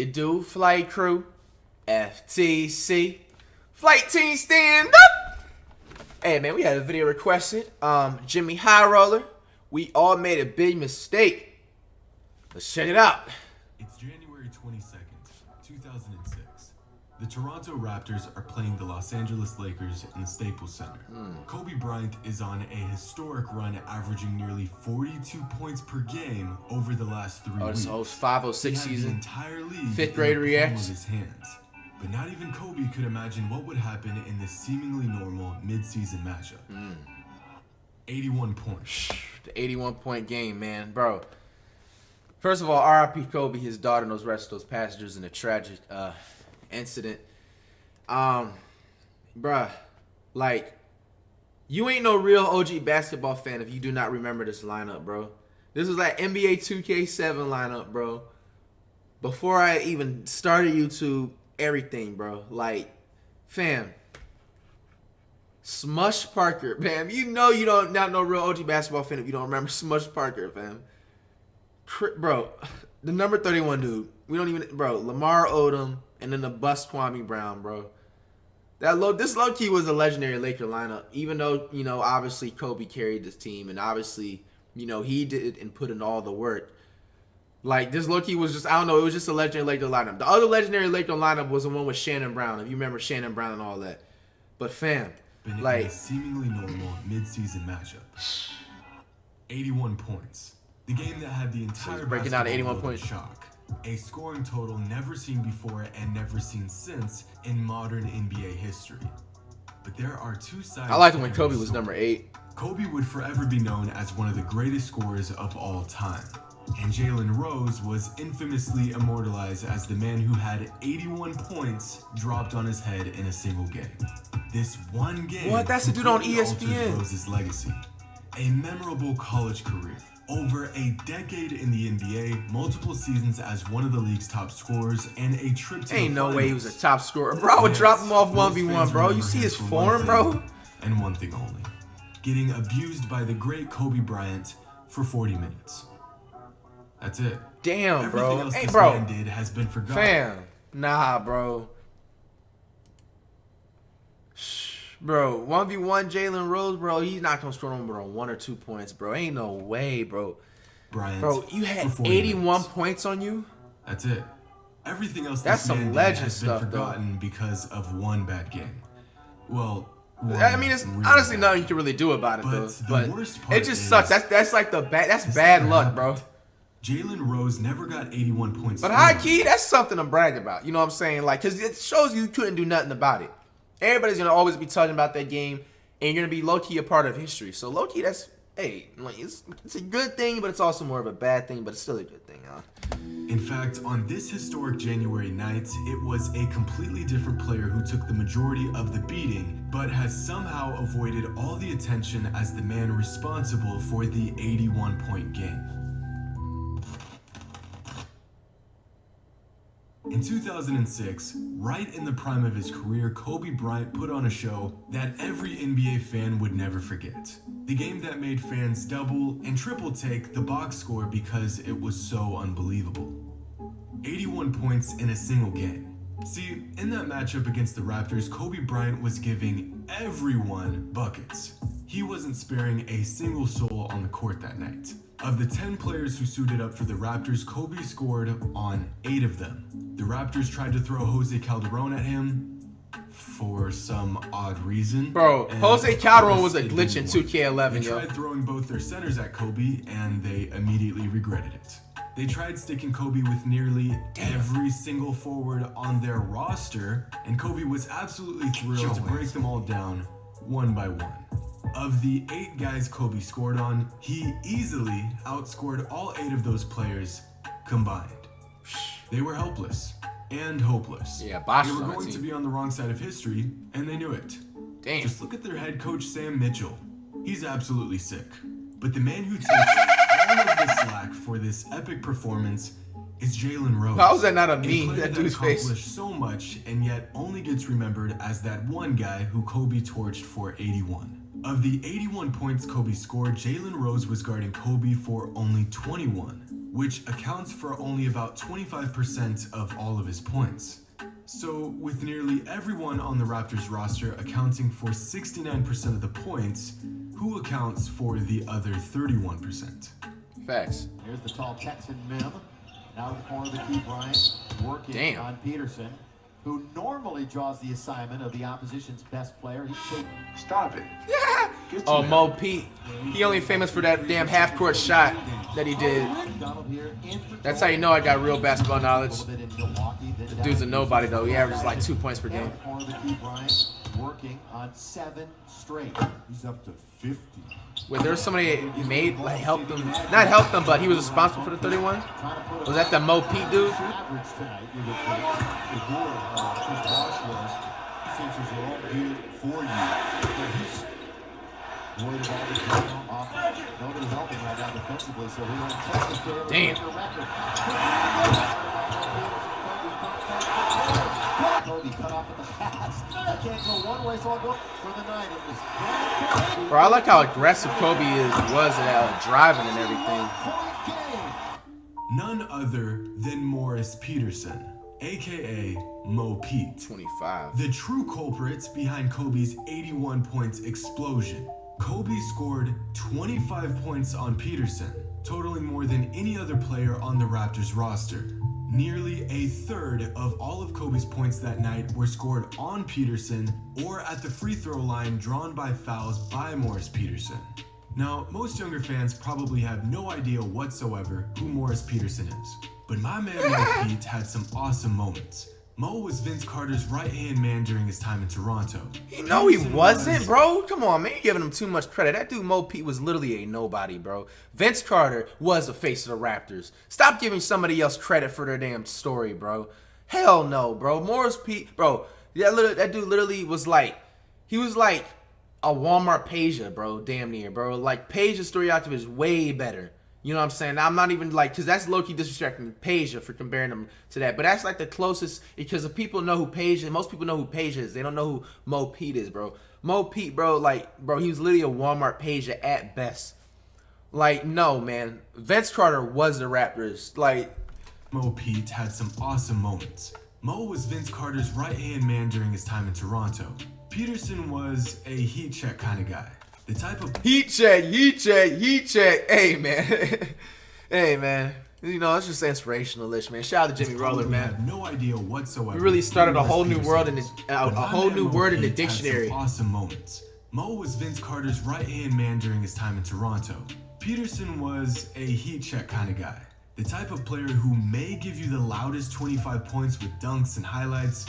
it do, flight crew? FTC. Flight team stand up! Hey, man, we had a video requested. Jimmy High Roller. We all made a big mistake. Let's check it out. It's January 22nd, 2006. The Toronto Raptors are playing the Los Angeles Lakers in the Staples Center. Kobe Bryant is on a historic run, averaging nearly 42 points per game over the last 3 weeks. This 05-06 season. The entire league Fifth grade reacts. his hands. But not even Kobe could imagine what would happen in this seemingly normal mid-season matchup. 81 points. The 81-point game, man. Bro. First of all, R.I.P. Kobe, his daughter, and those rest of those passengers in a tragic incident. Bruh, like, you ain't no real OG basketball fan if you do not remember this lineup, bro. This was like NBA 2K7 lineup, bro. Before I even started YouTube, everything, bro. Like, fam. SMUSH Parker, fam. You know you don't not no real OG basketball fan if you don't remember SMUSH Parker, fam. Bro, the number 31 dude. We don't even, bro. Lamar Odom and then the bust Kwame Brown, bro. This low key was a legendary Laker lineup. Even though, you know, obviously Kobe carried this team and obviously, you know, he did and put in all the work. Like, this low key was just, I don't know, it was just a legendary Laker lineup. The other legendary Laker lineup was the one with Shannon Brown, if you remember Shannon Brown and all that. But fam, Been like, in a seemingly normal mid-season matchup. 81 points. The game that had the entire breaking down to 81 basketball points. shock. A scoring total never seen before and never seen since in modern NBA history. But there are two sides. I liked it to when every Kobe was story. number 8. Kobe would forever be known as one of the greatest scorers of all time. And Jalen Rose was infamously immortalized as the man who had 81 points dropped on his head in a single game. This one game What? That's the dude on completely ESPN. altered Rose's legacy. A memorable college career. Over a decade in the NBA, multiple seasons as one of the league's top scorers, and a trip to Ain't the no finals. way he was a top scorer. Bro, I would drop him off Most 1v1, fans bro. You remember see him his for one form, thing, bro? And one thing only. Getting abused by the great Kobe Bryant for 40 minutes. That's it. Damn, Everything bro. else Hey, this bro. man did has been forgotten. Fam. Nah, bro. Bro, 1v1 Jalen Rose, bro. He's not going to score number on 1 or 2 points, bro. Ain't no way, bro. Bryant, Bro, you for had 40 81 minutes. points on you? That's it. Everything else That's this some man did legend has stuff, been though. forgotten because of one bad game. Well, I mean, it's really honestly bad. nothing you can really do about it, But though. the But worst part it just is sucks. That's like the bad. That's this bad never luck, bro. happened. Jalen Rose never got 81 points. But scored. high key, that's something to brag about. You know what I'm saying? Like, because it shows you couldn't do nothing about it. Everybody's gonna always be talking about that game, and you're gonna be low key a part of history. So low key, that's like it's a good thing, but it's also more of a bad thing. But it's still a good thing, huh? In fact, on this historic January night, it was a completely different player who took the majority of the beating, but has somehow avoided all the attention as the man responsible for the 81-point game. In 2006, right in the prime of his career, Kobe Bryant put on a show that every NBA fan would never forget. The game that made fans double and triple take the box score because it was so unbelievable. 81 points in a single game. See, in that matchup against the Raptors, Kobe Bryant was giving everyone buckets. He wasn't sparing a single soul on the court that night. Of the 10 players who suited up for the Raptors, Kobe scored on 8 of them. The Raptors tried to throw Jose Calderon at him for some odd reason. Bro, and Jose of Calderon course was a it glitch in didn't work. 2K11, They yo. tried throwing both their centers at Kobe, and they immediately regretted it. They tried sticking Kobe with nearly every single forward on their roster, and Kobe was absolutely thrilled to break them all down one by one. Of the 8 guys Kobe scored on, he easily outscored all 8 of those players combined. They were helpless and hopeless. Yeah, Bosh They was were on that going to team. be on the wrong side of history, and they knew it. Damn. Just look at their head coach, Sam Mitchell. He's absolutely sick. But the man who takes all of the slack for this epic performance is Jalen Rose. How is that not a A meme? player That that dude's face. accomplished so much and yet only gets remembered as that one guy who Kobe torched for 81. Of the 81 points Kobe scored, Jalen Rose was guarding Kobe for only 21, which accounts for only about 25% of all of his points. So, with nearly everyone on the Raptors roster accounting for 69% of the points, who accounts for the other 31%? Facts. Here's the tall Texan Mim. Now in the corner of the key, Bryant working on Peterson, who normally draws the assignment of the opposition's best player. Stop it. Yeah. Oh, Mo Pete. He only famous for that damn half-court shot that he did. That's how you know I got real basketball knowledge. The dude's a nobody, though. He averages like 2 points per game. Working on 7 straight. He's up to 50. Wait, there was somebody made, like, helped them. Not helped them, but he was responsible for the 31? Was that the Mo Pete dude? Damn. Bro, I like how aggressive Kobe was at driving and everything. None other than Morris Peterson, aka Mo Pete. 25. The true culprit behind Kobe's 81 points explosion. Kobe scored 25 points on Peterson, totaling more than any other player on the Raptors roster. Nearly a third of all of Kobe's points that night were scored on Peterson or at the free throw line drawn by fouls by Morris Peterson. Now, most younger fans probably have no idea whatsoever who Morris Peterson is, but my man Mo Pete had some awesome moments. Mo was Vince Carter's right-hand man during his time in Toronto. No, he wasn't, bro. Come on, man. You're giving him too much credit. That dude, Mo Pete, was literally a nobody, bro. Vince Carter was the face of the Raptors. Stop giving somebody else credit for their damn story, bro. Hell no, bro. Morris Pete, bro. That dude literally was like, he was like a Walmart Peja, bro. Damn near, bro. Like, Peja's story active is way better. You know what I'm saying? I'm not even like, because that's low-key disrespecting Peja for comparing him to that. But that's like the closest, because if people know who Peja, most people know who Peja is. They don't know who Mo Pete is, bro. Mo Pete, bro, like, bro, he was literally a Walmart Peja at best. Like, no, man. Vince Carter was the Raptors. Like, Mo Pete had some awesome moments. Mo was Vince Carter's right-hand man during his time in Toronto. Peterson was a heat check kind of guy. The type of heat check. Hey, man. Hey, man. You know, it's just inspirational-ish, man. Shout out to Jimmy Roller, man. Have no idea whatsoever. We really started a whole new world in the word in the dictionary. Awesome moments. Mo was Vince Carter's right-hand man during his time in Toronto. Peterson was a heat check kind of guy. The type of player who may give you the loudest 25 points with dunks and highlights,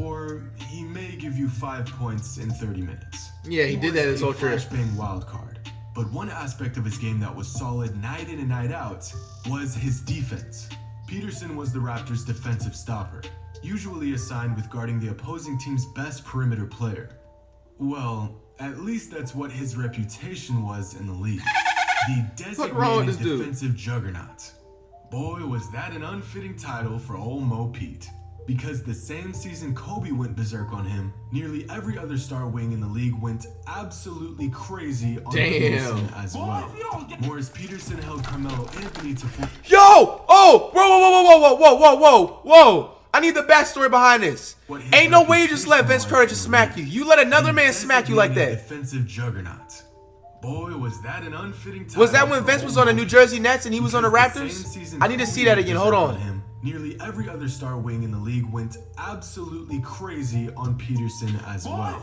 or he may give you 5 points in 30 minutes. Yeah, he did that his whole career. Flashbang wild card. But one aspect of his game that was solid night in and night out was his defense. Peterson was the Raptors' defensive stopper, usually assigned with guarding the opposing team's best perimeter player. Well, at least that's what his reputation was in the league. The designated defensive juggernaut. Boy, was that an unfitting title for old Mo Pete. Because the same season Kobe went berserk on him, nearly every other star wing in the league went absolutely crazy on Peterson as well. Morris Peterson held Carmelo Anthony to Yo! Oh! Whoa! I need the backstory behind this. Ain't no way you just let Vince Carter just smack you. You let another man smack you like that. Defensive juggernaut. Boy, was that an unfitting title. Was that when Vince was on the New Jersey Nets and he was on the Raptors? I need to see that again. Hold on. Nearly every other star wing in the league went absolutely crazy on Peterson as well.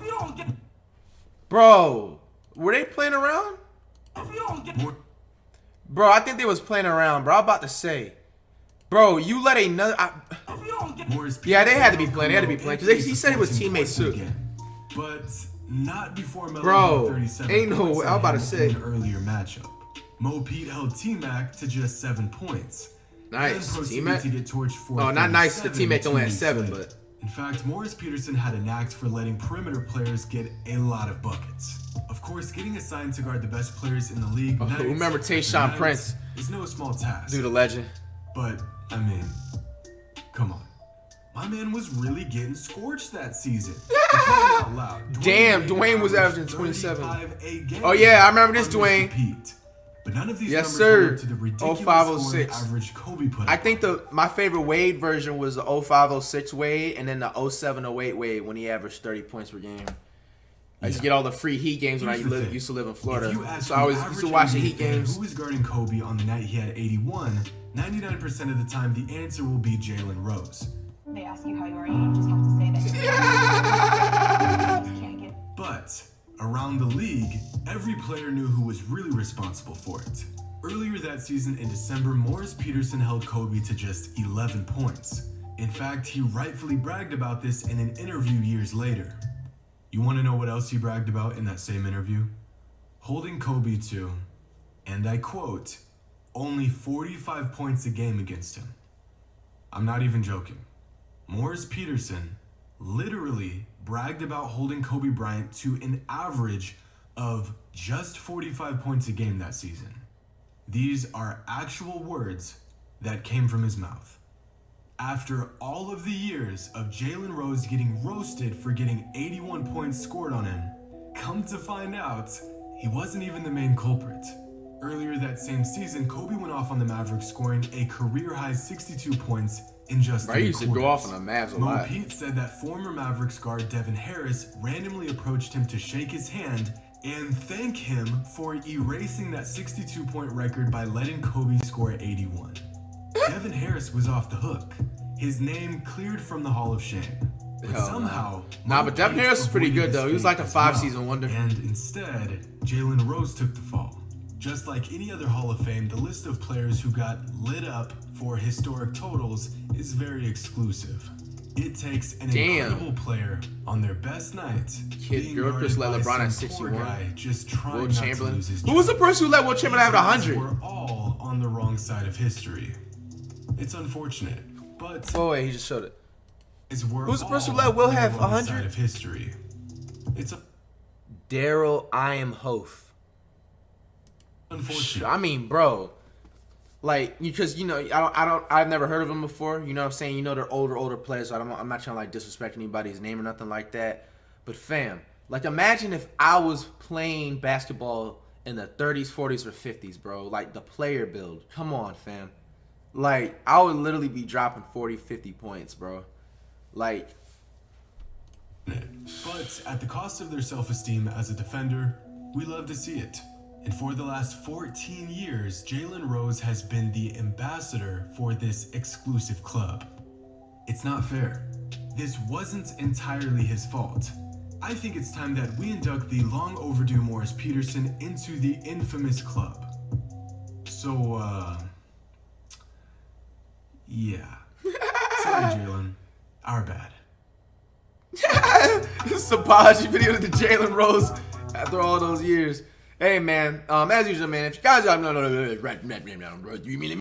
Bro, were they playing around? Bro, I think they was playing around, bro. I'm about to say. Bro, you let another... Yeah, they had to be playing. They had to be playing. Because he said it was teammates too. But not before Melo bro, 37 ain't no way. I was about to say. An earlier matchup. Mo Pete held T-Mac to just 7 points. Nice. T-Mac? Oh, not nice. The T-Mac only had 7, but... In fact, Morris Peterson had a knack for letting perimeter players get a lot of buckets. Of course, getting assigned to guard the best players in the league remember Tayshaun Prince is no small task. Dude, a legend. But, I mean, come on. My man was really getting scorched that season. Out loud, Damn, Dwayne was averaging 27. Oh yeah, I remember this, Dwayne. But none of these Yes, numbers sir. hold up to the ridiculous 0506. scoring average Kobe put up. I think my favorite Wade version was the 0506 Wade, and then the 0708 Wade when he averaged 30 points per game. I used to get all the free Heat games when I used to live in Florida. So I always used to watch the Heat games. Who was guarding Kobe on the night he had 81? 99% of the time, the answer will be Jalen Rose. They ask you how you are, you just have to say that. But around the league, every player knew who was really responsible for it. Earlier that season in December, Morris Peterson held Kobe to just 11 points. In fact, he rightfully bragged about this in an interview years later. You want to know what else he bragged about in that same interview? Holding Kobe to, and I quote, only 45 points a game against him. I'm not even joking. Morris Peterson literally bragged about holding Kobe Bryant to an average of just 45 points a game that season. These are actual words that came from his mouth. After all of the years of Jalen Rose getting roasted for getting 81 points scored on him, come to find out, he wasn't even the main culprit. Earlier that same season, Kobe went off on the Mavericks, scoring a career-high 62 points in just 3 I used to quarters. go off on the Mavs a lot. Pete said that former Mavericks guard Devin Harris randomly approached him to shake his hand and thank him for erasing that 62-point record by letting Kobe score 81. Devin Harris was off the hook. His name cleared from the Hall of Shame. But somehow, but Devin Harris is pretty good though. He was like a 5-season wonder. And instead, Jalen Rose took the fall. Just like any other Hall of Fame, the list of players who got lit up for historic totals is very exclusive. It takes an incredible player on their best night. Kid Gilchrist let LeBron at 61. Just trying Will not Chamberlain. to lose his Who was the person who let Will Chamberlain have 100? We're all on the wrong side of history. It's unfortunate, but Oh wait, he just showed it. who's the person who let Will have 100? Side of history. It's Daryl I am Hof. unfortunate. I mean, bro, like because I've never heard of them before. You know what I'm saying? You know they're older players. So I'm not trying to like disrespect anybody's name or nothing like that. But fam, like imagine if I was playing basketball in the 30s, 40s, or 50s, bro. Like the player build. Come on, fam. Like I would literally be dropping 40, 50 points, bro. Like. But at the cost of their self-esteem as a defender, we love to see it. And for the last 14 years, Jalen Rose has been the ambassador for this exclusive club. It's not fair. This wasn't entirely his fault. I think it's time that we induct the long overdue Morris Peterson into the infamous club. So, yeah. Sorry, Jalen. Our bad. This is a apology video to Jalen Rose after all those years. Hey man, as usual, man. If you guys are